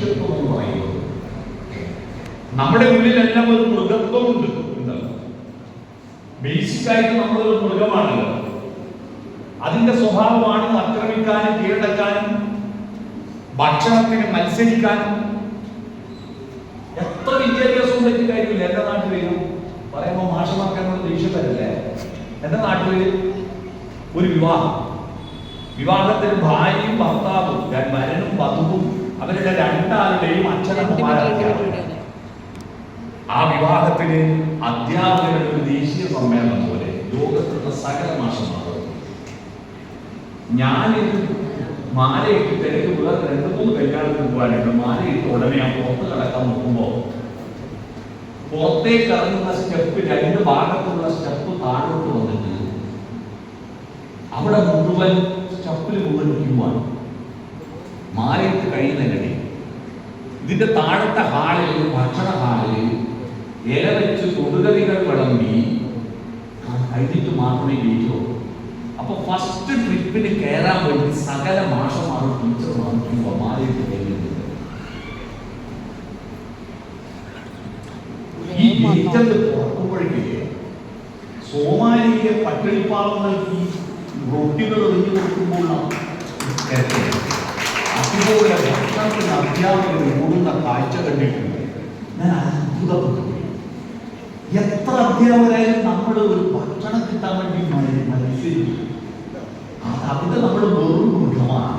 മനുഷ്യത്വം എന്ന് പറയുന്നത്. നമ്മുടെ ഉള്ളിലെല്ലാം ഒരു മൃഗത്വമുണ്ട്. ബേസിക്കായിട്ട് നമ്മളൊരു മൃഗമാണല്ലോ. അതിന്റെ സ്വഭാവമാണ് ആക്രമിക്കാനും കീഴടക്കാനും ഭക്ഷണത്തിന് മത്സരിക്കാനും. എത്ര വിദ്യാഭ്യാസം ഉണ്ടെങ്കിൽ കാര്യമില്ല. എന്റെ നാട്ടിൽ പറയുമ്പോൾ മാഷമാക്കാനുള്ള ദേഷ്യത്തരല്ലേ. എന്റെ നാട്ടിൽ ഒരു വിവാഹത്തിന് ഭാര്യയും ഭർത്താവും വരനും വധുവും അവരുടെ രണ്ടാളുടെയും അച്ഛനമ്മമാരാണ്. ആ വിവാഹത്തിന് അധ്യാപകരുടെ ഒരു ദേശീയ സമ്മേളനം പോലെ ലോകത്തുള്ള സകല മാഷന്മാർ. ഞാനിത് മാലയിട്ട് തിരക്ക് വേറെ 2-3 കല്യാണത്തിന് പോകാനുണ്ട്. മാലയിട്ട് ഉടനെ ഞാൻ പുറത്ത് കിടക്കാൻ നോക്കുമ്പോൾ പുറത്തേക്ക് ഇറങ്ങുന്ന സ്റ്റെപ്പ് 2 ഭാഗത്തുള്ള സ്റ്റെപ്പ് താഴോട്ട് വന്നിട്ട് അവിടെ മുഴുവൻ സ്റ്റെപ്പിൽ മുഴുവൻ ക്യൂവാണ്. മാലയിട്ട് കഴിയുന്നതിനിടെ ഇതിന്റെ താഴത്തെ ഹാളിൽ, ഭക്ഷണ ഹാളിൽ ഇല വെച്ച് തൊടുകറികൾ വിളമ്പി കഴിഞ്ഞിട്ട് മാത്രമേ ജയിച്ചോ. അപ്പൊ ഫസ്റ്റ് ട്രിപ്പിന് കയറാൻ വേണ്ടി സകല മാഷന്മാരും ടീച്ചർമാരും മാലയിട്ട് കയറുന്നത്. ഈ ഗേറ്റത് തുറക്കുമ്പോഴേക്ക് സോമാലിയിലെ പട്ടിണിപ്പാവങ്ങൾക്ക് റൊട്ടികൾ ഒഴിഞ്ഞു കൊടുക്കുമ്പോൾ അതുപോലെ ഭക്ഷണത്തിന് അധ്യാപകർ ഓടുന്ന കാഴ്ച കണ്ടിട്ടുണ്ട്. ഞാൻ അത്ഭുതപ്പെട്ടു. എത്ര അധ്യാപകരായാലും നമ്മൾ ഒരു ഭക്ഷണം കിട്ടാൻ വേണ്ടി മത്സരിക്കും. അതിന്റെ നമ്മൾ വെറും മൃഗമാണ്.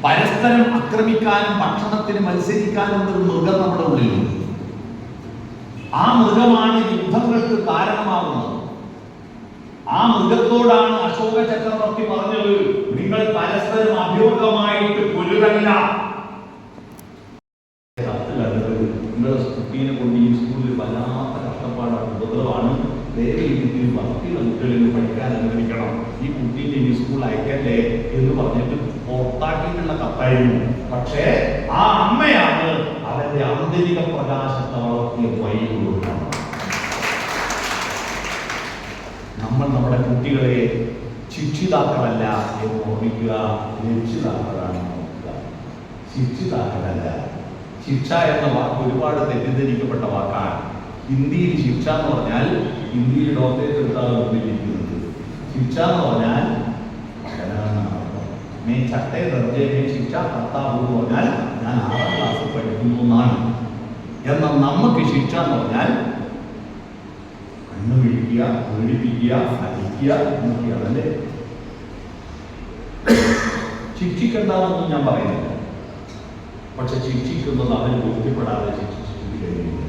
പരസ്പരം ആക്രമിക്കാനും ഭക്ഷണത്തിന് മത്സരിക്കാനും ഒരു മൃഗം നമ്മുടെ ഉള്ളിലുണ്ട്. ആ മൃഗമാണ് യുദ്ധങ്ങൾക്ക് കാരണമാകുന്നത്. ആ മൃഗത്തോടാണ് അശോക ചക്രവർത്തി പറഞ്ഞത്, നിങ്ങൾ പരസ്പരം അഭ്യൂഹമായിട്ട് കൊല്ലുകല്ല. നിങ്ങളുടെ കുട്ടീനെ കൊണ്ട് ഈ സ്കൂളിൽ വല്ലാത്ത കഷ്ടപ്പാടാണ്, ഉപദ്രവമാണ്. ദയവേദിയിൽ ഭക്തിയുള്ള കുട്ടികളിൽ പഠിക്കാൻ അനുവദിക്കണം. ഈ കുട്ടീനെ ഈ സ്കൂളിൽ അയക്കല്ലേ എന്ന് പറഞ്ഞിട്ട് പുറത്താക്കിയിട്ടുള്ള കത്തായിരുന്നു. പക്ഷേ ആ അമ്മയാണ് അവന്റെ ആന്തരിക പ്രകാശത്തെ വളർത്തിയ വൈകുന്നത്. നമ്മൾ നമ്മുടെ കുട്ടികളെ ശിക്ഷിതാക്കളല്ല എന്ന് ഓർമ്മിക്കുക, രക്ഷിതാക്കളാണ് നോക്കുക. ശിക്ഷിതാക്കളല്ല. ശിക്ഷ എന്ന വാക്ക് ഒരുപാട് തെറ്റിദ്ധരിക്കപ്പെട്ട വാക്കാണ്. ഹിന്ദിയിൽ ശിക്ഷ എന്ന് പറഞ്ഞാൽ, ഹിന്ദിയിൽ ഡോക്ടറേറ്റ് എടുത്താണ് ഉപയോഗിക്കുന്നത്. ശിക്ഷ എന്ന് പറഞ്ഞാൽ ചട്ടേ ദർജേ ശിക്ഷ കർത്താവ് എന്ന് പറഞ്ഞാൽ ഞാൻ 6ാം ക്ലാസ്സിൽ പഠിക്കുന്നു എന്നാണ്. എന്നാൽ നമുക്ക് ശിക്ഷ എന്ന് പറഞ്ഞാൽ കണ്ണു വിളിക്കുക, പേടിപ്പിക്കുക, അടിക്കുക എന്നൊക്കെയാണല്ലേ. ശിക്ഷിക്കണ്ടെന്നൊന്നും ഞാൻ പറയുന്നില്ല. പക്ഷെ ശിക്ഷിക്കുന്നത് അവന് ബോധ്യപ്പെടാതെ ശിക്ഷിച്ചിട്ട് കഴിയില്ല.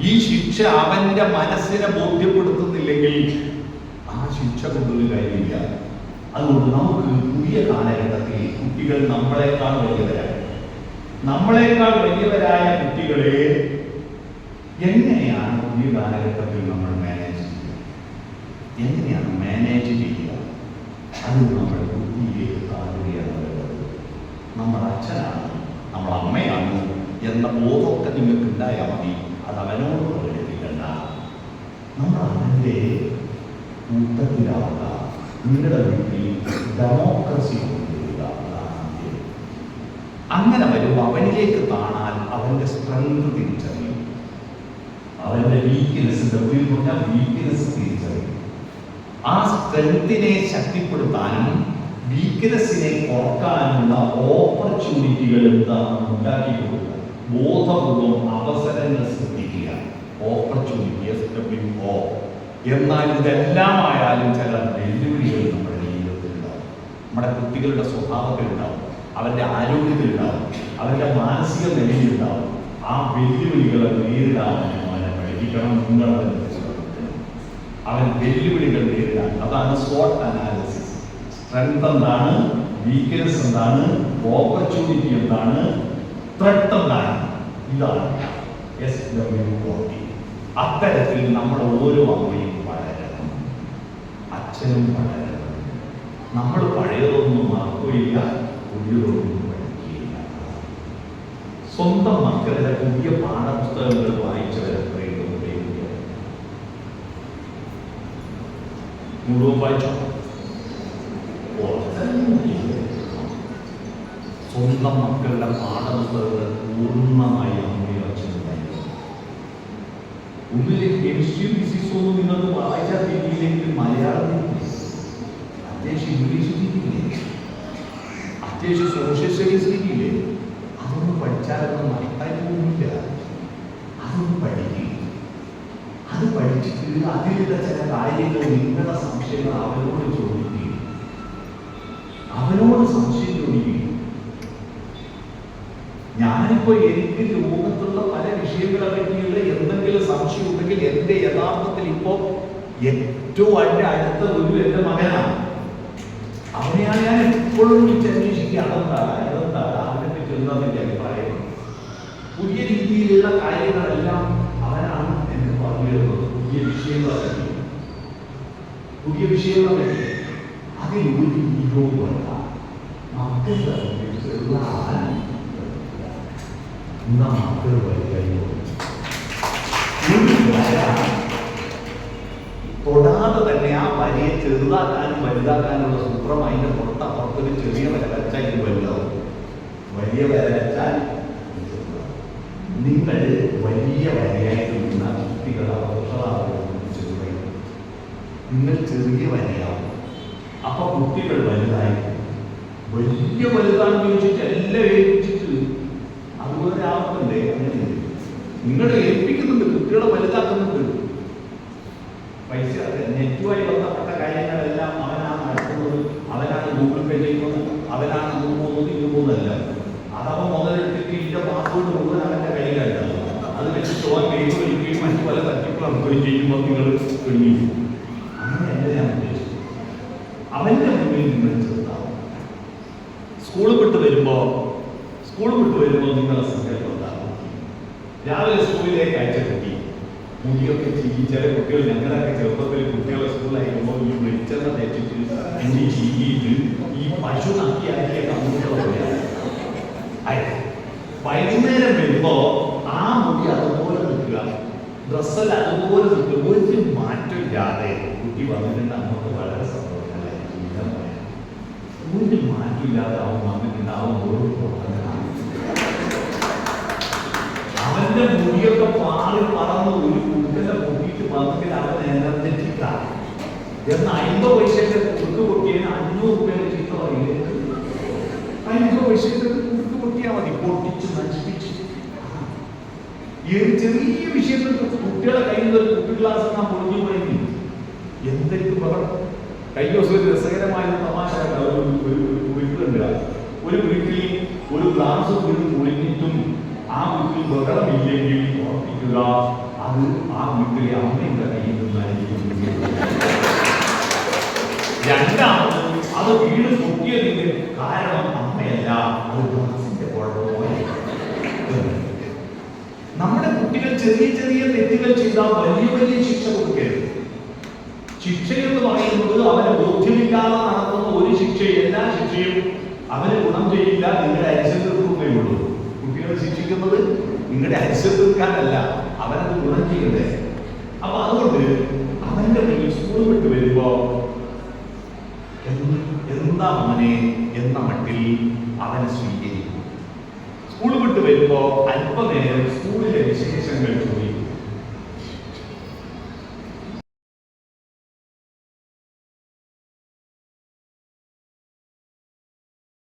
ഈ ശിക്ഷ അവന്റെ മനസ്സിനെ ബോധ്യപ്പെടുത്തുന്നില്ലെങ്കിൽ ആ ശിക്ഷ കൊണ്ടൊരു കാര്യമില്ല. അതുകൊണ്ട് നമുക്ക് പുതിയ കാലഘട്ടത്തിൽ കുട്ടികൾ നമ്മളെക്കാൾ വലിയവരായ കുട്ടികളെ എങ്ങനെയാണ് പുതിയ കാലഘട്ടത്തിൽ നമ്മൾ മാനേജ് ചെയ്യുക? അത് നമ്മൾ ബുദ്ധിയിലേക്ക് താഴുകയാണ് വേണ്ടത്. നമ്മൾ അച്ഛനാണ്, നമ്മൾ അമ്മയാണ് എന്ന ബോധമൊക്കെ നിങ്ങൾക്ക് ഉണ്ടായാൽ മതി. അത് അവനോട് പ്രകടിപ്പിക്കണ്ട. നമ്മൾ അവൻ്റെ കൂട്ടത്തിലാവുക. നിങ്ങളുടെ വീട്ടിൽ ഡെമോക്രസി കൊണ്ടുവരിക. അങ്ങനെ വരുമ്പോൾ അവനിലേക്ക് കാണാൻ അവൻ്റെ സ്ട്രെങ്ത് തിരിച്ചറിയും, അവൻ്റെ വീക്ക്നെസ് തിരിച്ചറിയും. ആ സ്ട്രെങ്തിനെ ശക്തിപ്പെടുത്താനും വീക്ക്നെസ്സിനെ കുറക്കാനുള്ള ഓപ്പർച്യൂണിറ്റികൾ എന്താണെന്ന് ഉണ്ടാക്കി കൊടുക്കുക. ബോധപൂർവം അവസരങ്ങൾ ശ്രദ്ധിക്കുക. എന്നാൽ ഇതെല്ലാമായാലും ചില വെല്ലുവിളികൾ നമ്മുടെ ജീവിതത്തിലുണ്ടാവും. നമ്മുടെ കുട്ടികളുടെ സ്വഭാവത്തിലുണ്ടാവും, അവരുടെ ആരോഗ്യത്തിലുണ്ടാവും, അവരുടെ മാനസിക നിലയിലുണ്ടാവും. ആ വെല്ലുവിളികളെ നേരിടാൻ അവനെ പഠിപ്പിക്കണം. അവൻ വെല്ലുവിളികൾ നേരിടാൻ. അതാണ് SWOT അനാലിസിസ്. സ്ട്രെങ്ത് എന്താണ്, വീക്ക്നെസ് എന്താണ്, ഓപ്പർച്യൂണിറ്റി എന്താണ്, ത്രെട്ട് എന്താണ്, ഇതാണ് SWOT. അത്തരത്തിൽ നമ്മുടെ ഓരോ അമ്മയും വളരണം, അച്ഛനും വളരണം. നമ്മൾ പഴയതൊന്നും മറക്കുകയില്ല, പുതിയതൊന്നും പഠിക്കുകയില്ല. സ്വന്തം മക്കളുടെ പുതിയ പാഠപുസ്തകങ്ങൾ വായിച്ചവരെത്രയും മുഴുവൻ വായിച്ചോ? സ്വന്തം മക്കളുടെ പാഠപുസ്തകങ്ങൾ പൂർണ്ണമായി അമ്മയെ വച്ചിട്ടുണ്ടായിരുന്നു. ഒന്നിലെ കെമിസ്ട്രി ഫിസിക്സ് ഒന്നും നിങ്ങൾക്ക് വായിച്ചാൽ തിരിയില്ലെങ്കിൽ മലയാളം അത്യാവശ്യം ഇംഗ്ലീഷ് തിരിയില്ലേ, അത്യാവശ്യം സോഷ്യൽ സ്റ്റഡീസ് തിരിയില്ലേ, അതൊന്നും പഠിച്ചാലൊന്നും നഷ്ടമായി പോകുന്നില്ല. അതൊന്നും പഠിക്കുക, അത് പഠിച്ചിട്ട് അതിലുള്ള ചില കാര്യങ്ങൾ നിങ്ങളുടെ സംശയങ്ങൾ അവരോട് ചോദിക്കുക, അവനോട് സംശയം ചോദിക്കുക. ഞാനിപ്പോ എനിക്ക് ലോകത്തുള്ള പല വിഷയങ്ങളെ പറ്റിയുള്ള എന്തെങ്കിലും സംശയം ഉണ്ടെങ്കിൽ എന്റെ യഥാർത്ഥത്തിൽ ഇപ്പോ ഏറ്റവും അടുത്ത ഒരു എന്റെ മകനാണ്. അവനെയാണ് ഞാൻ എപ്പോഴും വിളിച്ചന്വേഷിക്കുക. അതെന്താ അവനെ പറ്റി എന്താണെന്ന് എന്റെ അഭിപ്രായം. പുതിയ രീതിയിലുള്ള കാര്യങ്ങളെല്ലാം അവനാണ് എന്നെ പറഞ്ഞു തരുന്നത്. പുതിയ വിഷയങ്ങളെ പറ്റി അതിൽ ഒരു ഈഗോവല്ല. മക്കളുടെ മക്കൾ വരികയോ തൊടാതെ തന്നെ ആ വരിയെ ചെറുതാക്കാനും വലുതാക്കാനുള്ള സൂത്രം അതിന്റെ പുറത്തൊരു ചെറിയ വര വരച്ചാൽ ഇത് വലുതാവും. വലിയ വര വരച്ചാൽ നിങ്ങൾ വലിയ വരയായിട്ട് നിന്ന കുട്ടികളെ ചെറുതായി, നിങ്ങൾ ചെറിയ വരയാവും. അപ്പൊ കുട്ടികൾ വലുതായി. വലിയ വലുതാണെന്ന് ചോദിച്ചിട്ട് എല്ലാം ഏൽപ്പിച്ചിട്ട് അതുപോലെ ആവുന്നുണ്ട്. അങ്ങനെ നിങ്ങൾ ഏൽപ്പിക്കുന്നുണ്ട്, കുട്ടികളെ വലുതാക്കുന്നുണ്ട്. പൈസ നെറ്റുമായി ബന്ധപ്പെട്ട കാര്യങ്ങളെല്ലാം അവനാണ് നടത്തുന്നത്, അവനാണ് ഗൂഗിൾ പേ ചെയ്യുന്നത്, അവനാണ് അത് പോകുന്നത് ഇത് പോകുന്നതല്ല. അതവൻ മുതലെടുത്തിട്ട് ഇതിന്റെ പാസ്വേഡ് മുഴുവൻ അവന്റെ കയ്യിലല്ല. അത് വെച്ചിട്ട് ഓൻ ഗെയിം കളിക്കുകയും മറ്റു പല തട്ടിപ്പുകൾ അനുഭവം ചെയ്യുമ്പോൾ നിങ്ങൾ പിടിക്കും. അങ്ങനെയല്ല ഞാൻ ഉദ്ദേശിച്ചത്. അവന്റെ മുന്നിൽ നിങ്ങൾ ചെറുതാവും. സ്കൂൾ വിട്ട് വരുമ്പോ നിങ്ങളെ സങ്കല്പം ഉണ്ടാകും. രാവിലെ സ്കൂളിലേക്ക് അയച്ച കുട്ടി മുടിയൊക്കെ ചില കുട്ടികൾ, ഞങ്ങളൊക്കെ ചെറുപ്പത്തിൽ കുട്ടികളെ സ്കൂളിലായിരിക്കുമ്പോൾ ഈ വെളിച്ചെണ്ണ തേച്ചിട്ട് മുടി ചീകിയിട്ട് ഈ പശു നക്കിയാക്കിയ കമ്പ്യൂട്ടർ വൈകുന്നേരം വരുമ്പോ ആ മുടി അതുപോലെ നിൽക്കുക, ഡ്രസ്സെല്ലാം അതുപോലെ നിൽക്കുക, ഒരു മാറ്റമില്ലാതെ കുട്ടി വന്നിട്ടുണ്ട്. നമുക്ക് വളരെ സന്തോഷമായിരിക്കും. ഒരു മാറ്റമില്ലാതെ അവൻ വന്നിട്ടുണ്ടാവുമ്പോൾ അവന്റെ മുടിയൊക്കെ പാറി പറന്ന് ഒരു കുട്ടിന്റെ പൊട്ടിയിട്ട് വന്നിട്ട് അവൻ എനർജറ്റിക്കാണ് എന്ന് 50 പൈസയുടെ കുറുക്ക് പൊട്ടിയതിന് 500 രൂപയുടെ ചീത്ത പറയില്ലേ? 50 പൈസയുടെ കുറുക്ക് പൊട്ടിയാൽ മതി, പൊട്ടിച്ച് നശിപ്പിച്ച്. ഈ ഒരു ചെറിയ വിഷയത്തിൽ കുട്ടികളെ കയ്യിൽ നിന്ന് ഒരു കുട്ടി ക്ലാസ് നാം പൊളിഞ്ഞു പോയെങ്കിൽ എന്തൊക്കെ ബഹളം. കഴിഞ്ഞ ദിവസം ഒരു രസകരമായ തമാശ വീട്ടിലുണ്ട്. ഒരു വീട്ടിൽ ഒരു ഗ്ലാസ് വീട് പൊളിഞ്ഞിട്ടും ആ വീട്ടിൽ ബഹളമില്ലെങ്കിൽ ഓർപ്പിക്കുക, അത് ആ വീട്ടിലെ അമ്മയുടെ കയ്യിൽ നിന്നായിരിക്കും. രണ്ടാമത് അത് വീട് പൊട്ടിയതിന്റെ കാരണം അമ്മയല്ല, അത് ഗ്ലാസിന്റെ കുഴപ്പമായിരിക്കും. നമ്മുടെ കുട്ടികൾ ചെറിയ ചെറിയ തെറ്റുകൾ ചെയ്താൽ വലിയ ശിക്ഷ കൊടുക്കരുത്. ശിക്ഷ എന്ന് പറയുന്നത് അവന് ബോധ്യമില്ലാതെ നടത്തുന്ന ഒരു ശിക്ഷ, എല്ലാ ശിക്ഷയും അവന് ഗുണം ചെയ്യില്ല, നിങ്ങളുടെ അരിശത്വേ ഉള്ളൂ. കുട്ടികളെ ശിക്ഷിക്കുന്നത് നിങ്ങളുടെ അരിശത്വക്കാരല്ല, അവനത് ഗുണം ചെയ്യണ്ടേ. അപ്പൊ അതുകൊണ്ട് അവന്റെ മുന്നിൽ സ്കൂൾ വിട്ട് വരുമ്പോ എന്താ മോനെ എന്ന മട്ടിൽ അവനെ സ്വീകരിക്കും. സ്കൂൾ വിട്ട് വരുമ്പോ അല്പനേരം സ്കൂളിലെ വിശേഷങ്ങൾ ചോദിക്കും.